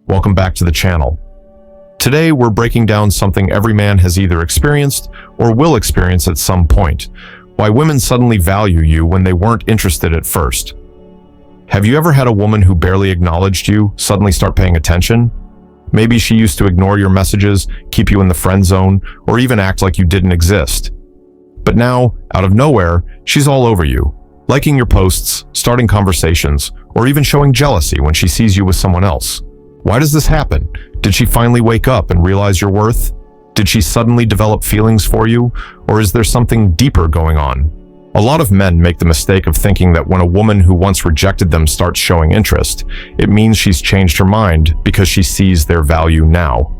welcome back to the channel. Today we're breaking down something every man has either experienced or will experience at some point: why women suddenly value you when they weren't interested at first. Have you ever had a woman who barely acknowledged you suddenly start paying attention? Maybe she used to ignore your messages, keep you in the friend zone, or even act like you didn't exist. But now, out of nowhere, she's all over you, liking your posts, starting conversations, or even showing jealousy when she sees you with someone else. Why does this happen? Did she finally wake up and realize your worth? Did she suddenly develop feelings for you? Or is there something deeper going on? A lot of men make the mistake of thinking that when a woman who once rejected them starts showing interest, it means she's changed her mind because she sees their value now.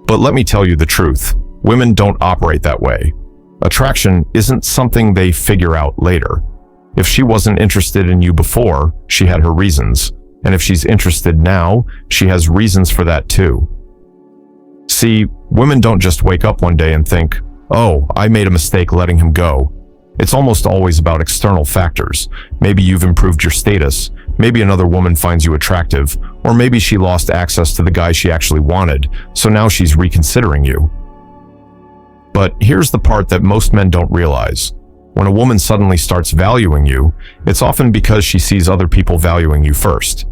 But let me tell you the truth. Women don't operate that way. Attraction isn't something they figure out later. If she wasn't interested in you before, she had her reasons. And if she's interested now, she has reasons for that too. See, women don't just wake up one day and think, "Oh, I made a mistake letting him go." It's almost always about external factors. Maybe you've improved your status, maybe another woman finds you attractive, or maybe she lost access to the guy she actually wanted, so now she's reconsidering you. But here's the part that most men don't realize. When a woman suddenly starts valuing you, it's often because she sees other people valuing you first.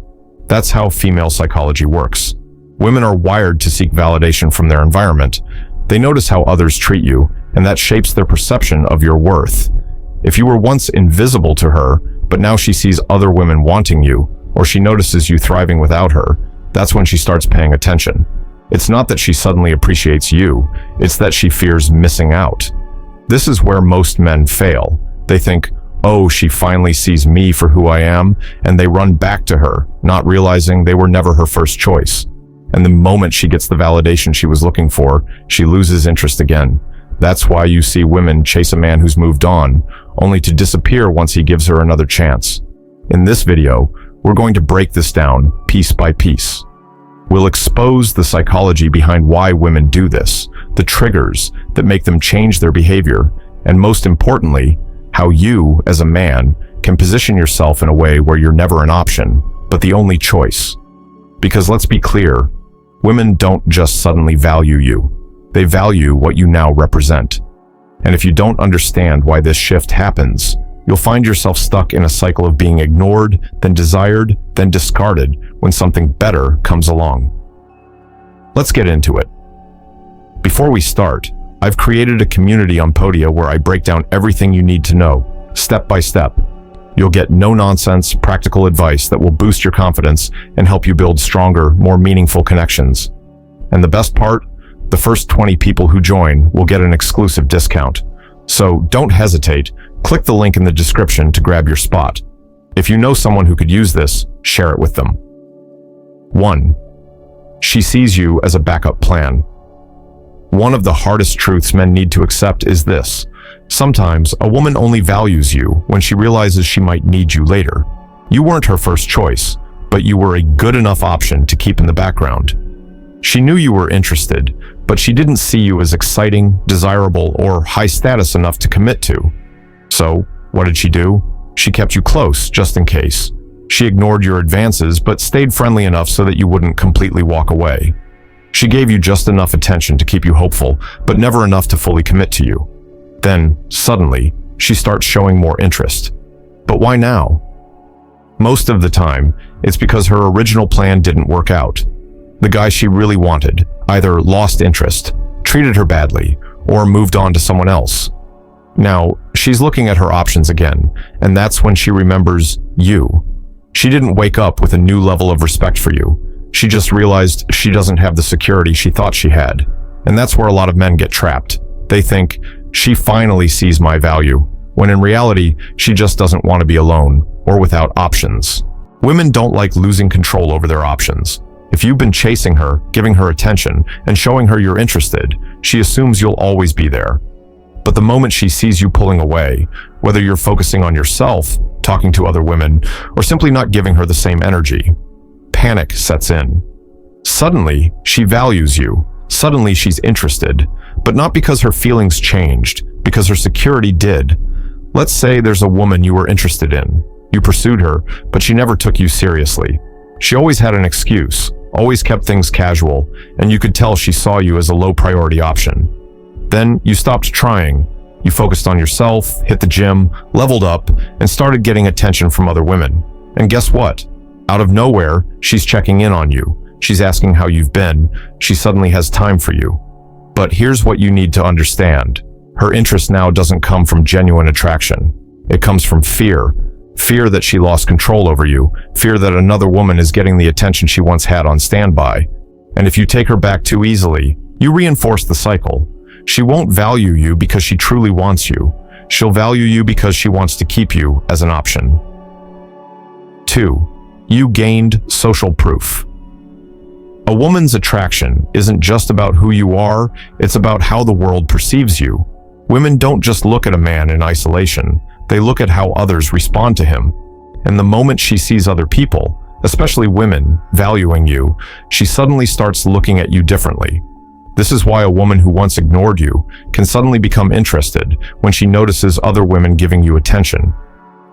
That's how female psychology works. Women are wired to seek validation from their environment. They notice how others treat you, and that shapes their perception of your worth. If you were once invisible to her, but now she sees other women wanting you, or she notices you thriving without her, that's when she starts paying attention. It's not that she suddenly appreciates you, it's that she fears missing out. This is where most men fail. They think, "Oh, she finally sees me for who I am," and they run back to her, not realizing they were never her first choice. And the moment she gets the validation she was looking for, she loses interest again. That's why you see women chase a man who's moved on, only to disappear once he gives her another chance. In this video, we're going to break this down piece by piece. We'll expose the psychology behind why women do this, the triggers that make them change their behavior, and most importantly, how you, as a man, can position yourself in a way where you're never an option, but the only choice. Because let's be clear, women don't just suddenly value you. They value what you now represent. And if you don't understand why this shift happens, you'll find yourself stuck in a cycle of being ignored, then desired, then discarded when something better comes along. Let's get into it. Before we start, I've created a community on Podia where I break down everything you need to know, step by step. You'll get no-nonsense, practical advice that will boost your confidence and help you build stronger, more meaningful connections. And the best part? The first 20 people who join will get an exclusive discount. So don't hesitate, click the link in the description to grab your spot. If you know someone who could use this, share it with them. 1. She sees you as a backup plan. One of the hardest truths men need to accept is this: sometimes a woman only values you when she realizes she might need you later. You weren't her first choice, but you were a good enough option to keep in the background. She knew you were interested, but she didn't see you as exciting, desirable, or high status enough to commit to. So, what did she do? She kept you close, just in case. She ignored your advances, but stayed friendly enough so that you wouldn't completely walk away. She gave you just enough attention to keep you hopeful, but never enough to fully commit to you. Then, suddenly, she starts showing more interest. But why now? Most of the time, it's because her original plan didn't work out. The guy she really wanted either lost interest, treated her badly, or moved on to someone else. Now, she's looking at her options again, and that's when she remembers you. She didn't wake up with a new level of respect for you. She just realized she doesn't have the security she thought she had. And that's where a lot of men get trapped. They think, "She finally sees my value," when in reality, she just doesn't want to be alone or without options. Women don't like losing control over their options. If you've been chasing her, giving her attention, and showing her you're interested, she assumes you'll always be there. But the moment she sees you pulling away, whether you're focusing on yourself, talking to other women, or simply not giving her the same energy, panic sets in. Suddenly, she values you. Suddenly, she's interested, but not because her feelings changed, because her security did. Let's say there's a woman you were interested in. You pursued her, but she never took you seriously. She always had an excuse, always kept things casual, and you could tell she saw you as a low priority option. Then you stopped trying. You focused on yourself, hit the gym, leveled up, and started getting attention from other women. And guess what? Out of nowhere, she's checking in on you. She's asking how you've been. She suddenly has time for you. But here's what you need to understand. Her interest now doesn't come from genuine attraction. It comes from fear. Fear that she lost control over you. Fear that another woman is getting the attention she once had on standby. And if you take her back too easily, you reinforce the cycle. She won't value you because she truly wants you. She'll value you because she wants to keep you as an option. 2. You gained social proof. A woman's attraction isn't just about who you are, it's about how the world perceives you. Women don't just look at a man in isolation, they look at how others respond to him. And the moment she sees other people, especially women, valuing you, she suddenly starts looking at you differently. This is why a woman who once ignored you can suddenly become interested when she notices other women giving you attention.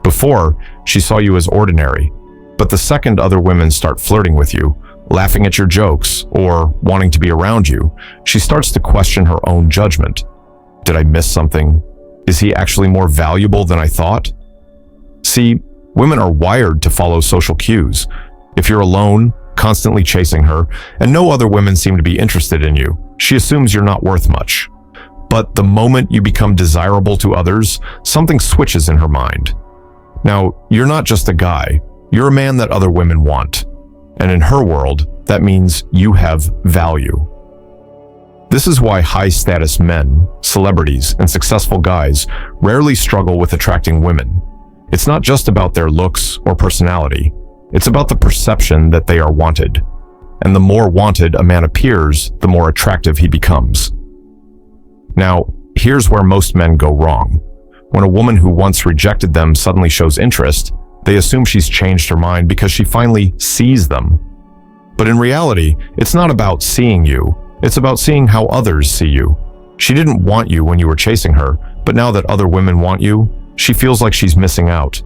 Before, she saw you as ordinary, but the second other women start flirting with you, laughing at your jokes, or wanting to be around you, she starts to question her own judgment. Did I miss something? Is he actually more valuable than I thought? See, women are wired to follow social cues. If you're alone, constantly chasing her, and no other women seem to be interested in you, she assumes you're not worth much. But the moment you become desirable to others, something switches in her mind. Now, you're not just a guy, you're a man that other women want. And in her world, that means you have value. This is why high-status men, celebrities, and successful guys rarely struggle with attracting women. It's not just about their looks or personality. It's about the perception that they are wanted. And the more wanted a man appears, the more attractive he becomes. Now, here's where most men go wrong. When a woman who once rejected them suddenly shows interest, they assume she's changed her mind because she finally sees them. But in reality, it's not about seeing you. It's about seeing how others see you. She didn't want you when you were chasing her, but now that other women want you, she feels like she's missing out.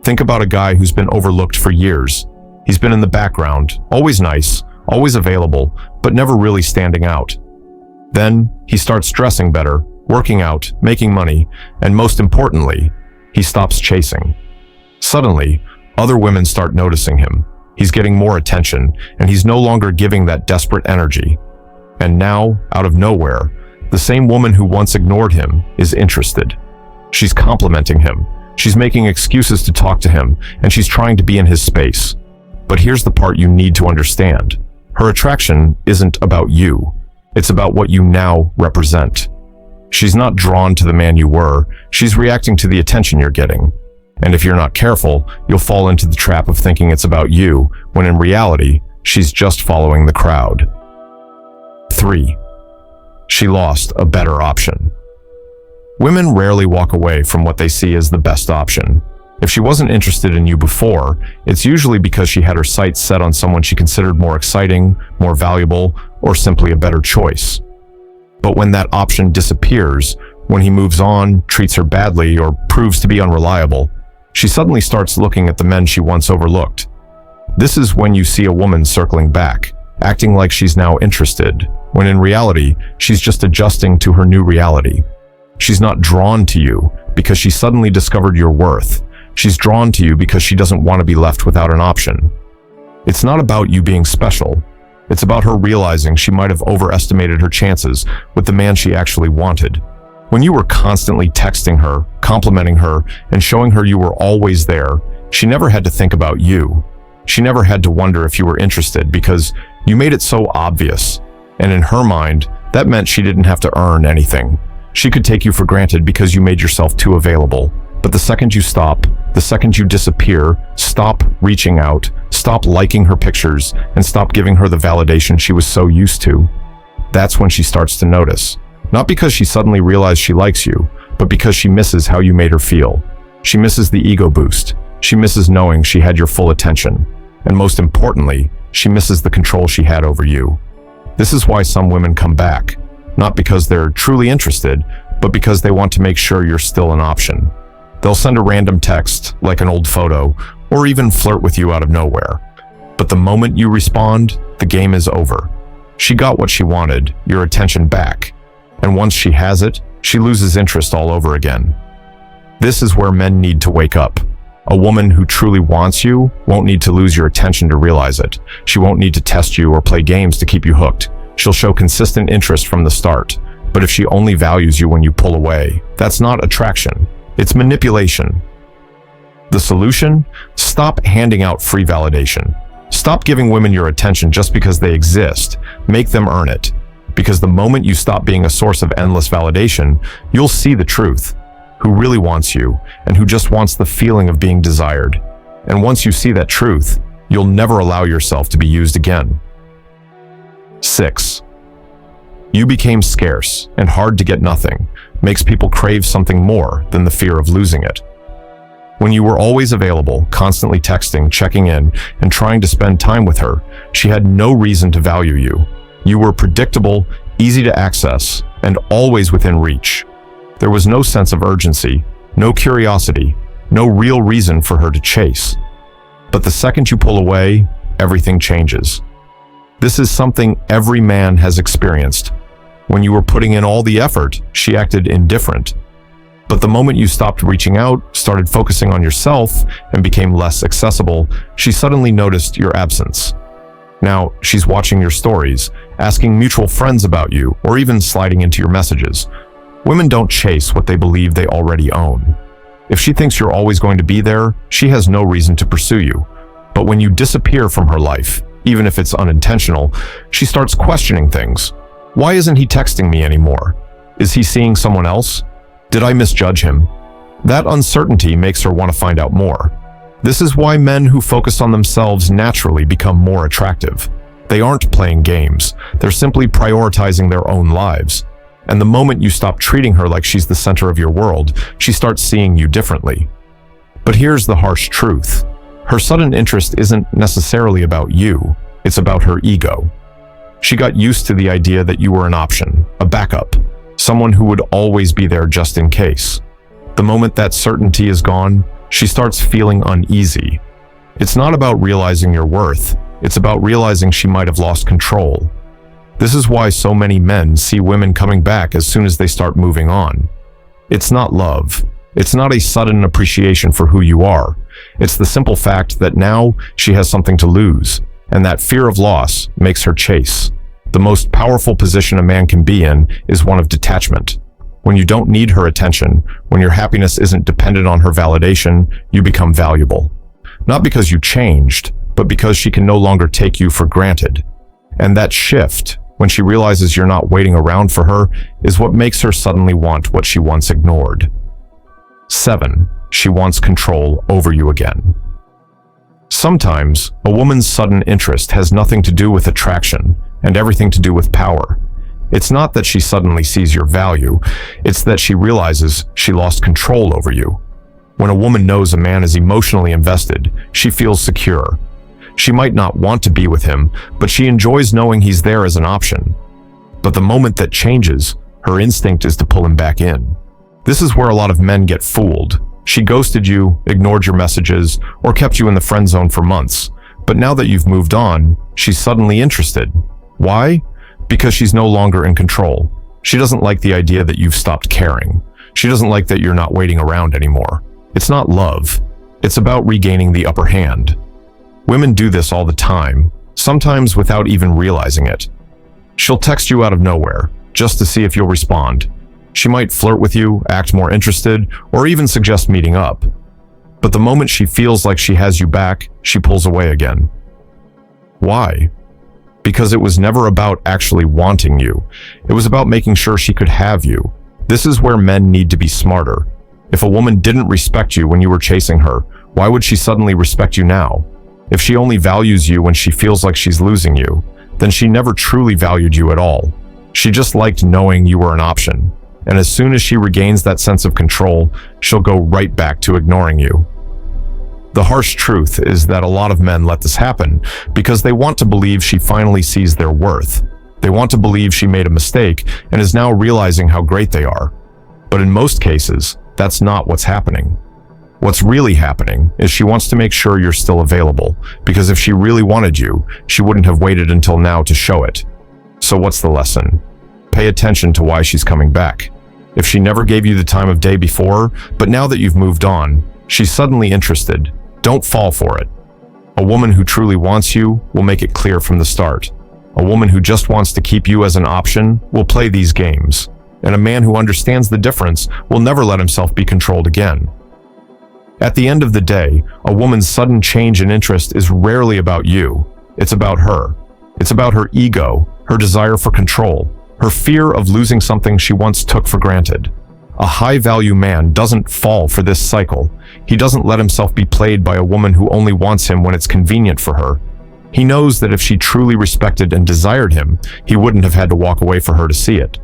Think about a guy who's been overlooked for years. He's been in the background, always nice, always available, but never really standing out. Then, he starts dressing better, working out, making money, and most importantly, he stops chasing. Suddenly, other women start noticing him. He's getting more attention, and he's no longer giving that desperate energy. And now, out of nowhere, the same woman who once ignored him is interested. She's complimenting him. She's making excuses to talk to him, and she's trying to be in his space. But here's the part you need to understand. Her attraction isn't about you. It's about what you now represent. She's not drawn to the man you were. She's reacting to the attention you're getting. And if you're not careful, you'll fall into the trap of thinking it's about you, when in reality, she's just following the crowd. 3. She lost a better option. Women rarely walk away from what they see as the best option. If she wasn't interested in you before, it's usually because she had her sights set on someone she considered more exciting, more valuable, or simply a better choice. But when that option disappears, when he moves on, treats her badly, or proves to be unreliable, she suddenly starts looking at the men she once overlooked. This is when you see a woman circling back, acting like she's now interested, when in reality, she's just adjusting to her new reality. She's not drawn to you because she suddenly discovered your worth. She's drawn to you because she doesn't want to be left without an option. It's not about you being special. It's about her realizing she might have overestimated her chances with the man she actually wanted. When you were constantly texting her, complimenting her, and showing her you were always there, she never had to think about you. She never had to wonder if you were interested because you made it so obvious. And in her mind, that meant she didn't have to earn anything. She could take you for granted because you made yourself too available. But the second you stop, the second you disappear, stop reaching out, stop liking her pictures, and stop giving her the validation she was so used to, that's when she starts to notice. Not because she suddenly realized she likes you, but because she misses how you made her feel. She misses the ego boost. She misses knowing she had your full attention. And most importantly, she misses the control she had over you. This is why some women come back. Not because they're truly interested, but because they want to make sure you're still an option. They'll send a random text, like an old photo, or even flirt with you out of nowhere. But the moment you respond, the game is over. She got what she wanted, your attention back. And once she has it, she loses interest all over again. This is where men need to wake up. A woman who truly wants you won't need to lose your attention to realize it. She won't need to test you or play games to keep you hooked. She'll show consistent interest from the start. But if she only values you when you pull away, that's not attraction. It's manipulation. The solution? Stop handing out free validation. Stop giving women your attention just because they exist. Make them earn it. Because the moment you stop being a source of endless validation, you'll see the truth. Who really wants you, and who just wants the feeling of being desired. And once you see that truth, you'll never allow yourself to be used again. 6. You became scarce and hard to get nothing, makes people crave something more than the fear of losing it. When you were always available, constantly texting, checking in, and trying to spend time with her, she had no reason to value you. You were predictable, easy to access, and always within reach. There was no sense of urgency, no curiosity, no real reason for her to chase. But the second you pull away, everything changes. This is something every man has experienced. When you were putting in all the effort, she acted indifferent. But the moment you stopped reaching out, started focusing on yourself, and became less accessible, she suddenly noticed your absence. Now, she's watching your stories, asking mutual friends about you, or even sliding into your messages. Women don't chase what they believe they already own. If she thinks you're always going to be there, she has no reason to pursue you. But when you disappear from her life, even if it's unintentional, she starts questioning things. Why isn't he texting me anymore? Is he seeing someone else? Did I misjudge him? That uncertainty makes her want to find out more. This is why men who focus on themselves naturally become more attractive. They aren't playing games. They're simply prioritizing their own lives. And the moment you stop treating her like she's the center of your world, she starts seeing you differently. But here's the harsh truth. Her sudden interest isn't necessarily about you. It's about her ego. She got used to the idea that you were an option, a backup, someone who would always be there just in case. The moment that certainty is gone, she starts feeling uneasy. It's not about realizing your worth. It's about realizing she might have lost control. This is why so many men see women coming back as soon as they start moving on. It's not love. It's not a sudden appreciation for who you are. It's the simple fact that now she has something to lose, and that fear of loss makes her chase. The most powerful position a man can be in is one of detachment. When you don't need her attention, when your happiness isn't dependent on her validation, you become valuable. Not because you changed, but because she can no longer take you for granted. And that shift, when she realizes you're not waiting around for her, is what makes her suddenly want what she once ignored. 7. She wants control over you again. Sometimes, a woman's sudden interest has nothing to do with attraction and everything to do with power. It's not that she suddenly sees your value, it's that she realizes she lost control over you. When a woman knows a man is emotionally invested, she feels secure. She might not want to be with him, but she enjoys knowing he's there as an option. But the moment that changes, her instinct is to pull him back in. This is where a lot of men get fooled. She ghosted you, ignored your messages, or kept you in the friend zone for months. But now that you've moved on, she's suddenly interested. Why? Because she's no longer in control. She doesn't like the idea that you've stopped caring. She doesn't like that you're not waiting around anymore. It's not love. It's about regaining the upper hand. Women do this all the time, sometimes without even realizing it. She'll text you out of nowhere, just to see if you'll respond. She might flirt with you, act more interested, or even suggest meeting up. But the moment she feels like she has you back, she pulls away again. Why? Because it was never about actually wanting you. It was about making sure she could have you. This is where men need to be smarter. If a woman didn't respect you when you were chasing her, why would she suddenly respect you now? If she only values you when she feels like she's losing you, then she never truly valued you at all. She just liked knowing you were an option. And as soon as she regains that sense of control, she'll go right back to ignoring you. The harsh truth is that a lot of men let this happen because they want to believe she finally sees their worth. They want to believe she made a mistake and is now realizing how great they are. But in most cases, that's not what's happening. What's really happening is she wants to make sure you're still available, because if she really wanted you, she wouldn't have waited until now to show it. So what's the lesson? Pay attention to why she's coming back. If she never gave you the time of day before, but now that you've moved on, she's suddenly interested, don't fall for it. A woman who truly wants you will make it clear from the start. A woman who just wants to keep you as an option will play these games. And a man who understands the difference will never let himself be controlled again. At the end of the day, a woman's sudden change in interest is rarely about you. It's about her. It's about her ego, her desire for control, her fear of losing something she once took for granted. A high-value man doesn't fall for this cycle. He doesn't let himself be played by a woman who only wants him when it's convenient for her. He knows that if she truly respected and desired him, he wouldn't have had to walk away for her to see it.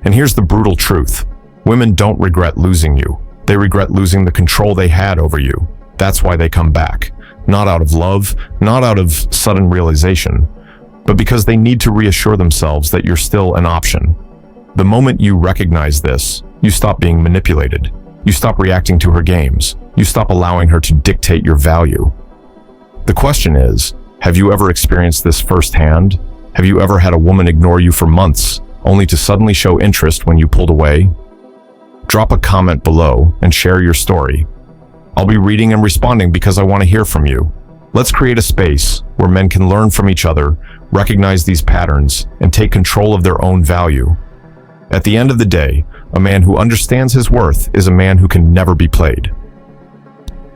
And here's the brutal truth. Women don't regret losing you. They regret losing the control they had over you. That's why they come back. Not out of love, not out of sudden realization, but because they need to reassure themselves that you're still an option. The moment you recognize this, you stop being manipulated. You stop reacting to her games. You stop allowing her to dictate your value. The question is, have you ever experienced this firsthand? Have you ever had a woman ignore you for months, only to suddenly show interest when you pulled away? Drop a comment below and share your story. I'll be reading and responding because I want to hear from you. Let's create a space where men can learn from each other, recognize these patterns, and take control of their own value. At the end of the day, a man who understands his worth is a man who can never be played.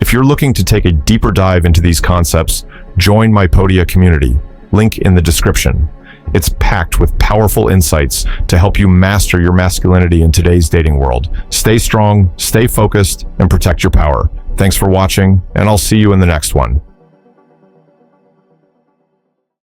If you're looking to take a deeper dive into these concepts, join my Podia community, link in the description. It's packed with powerful insights to help you master your masculinity in today's dating world. Stay strong, stay focused, and protect your power. Thanks for watching, and I'll see you in the next one.